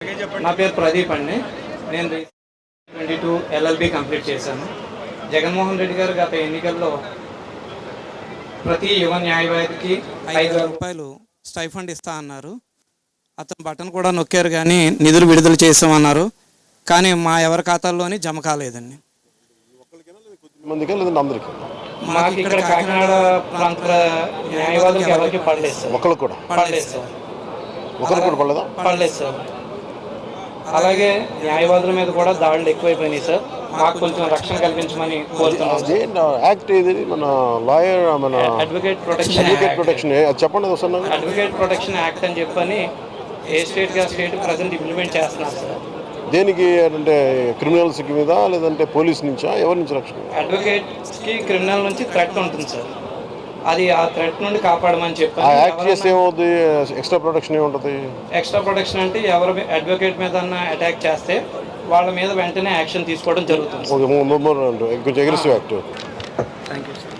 నా పేరు ప్రదీప్ అండి. నేను 22 LLB కంప్లీట్ చేశాను. జగన్మోహన్ రెడ్డి గారు గత ఎన్నికల్లో ప్రతి యువ న్యాయవాదికి 5,000 రూపాయలు స్టైఫండ్ ఇస్తా అన్నారు. అతను బటన్ కూడా నొక్కారు కానీ నిధులు విడుదల చేసామన్నారు. కానీ మా ఎవరి ఖాతాల్లోని జమ కాలేదండి. మాకు ఇక్కడ కాకినాడ ప్రాంత న్యాయవాదులకు ఎవరికి పడలేదు సార్. పడలేదు సార్. అలాగే న్యాయవాదుల మీద కూడా దాడులు ఎక్కువైపోయినాయి సార్. మాకు కొంచెం రక్షణ కల్పించమని కోరుతున్నాం. యాక్ట్ ఇది మన లాయర్ మన అడ్వకేట్ ప్రొటెక్షన్ చెప్పండి. అడ్వకేట్ ప్రొటెక్షన్ యాక్ట్ అని చెప్పని ఏ స్టేట్ ప్రజెంట్ ఇంప్లిమెంట్ చేస్తున్నారు సార్. దేనికి అంటే క్రిమినల్స్ మీద లేదంటే పోలీస్ నుంచా ఎవరి నుంచి రక్షణ? అడ్వకేట్స్కి క్రిమినల్ నుంచి థ్రెట్ ఉంటుంది సార్. అది ఆ థ్రెట్ నుండి కాపాడమని చెప్పి యాక్ట్ చేస్తే ఏమవుతుంది? ఎక్స్ట్రా ప్రొటెక్షన్ ఏముంటుంది? ఎక్స్ట్రా ప్రొటెక్షన్ అంటే ఎవరు అడ్వకేట్ మీద అటాక్ చేస్తే వాళ్ళ మీద వెంటనే యాక్షన్ తీసుకోవడం జరుగుతుంది. కొంచెం aggressive act. Thank you sir.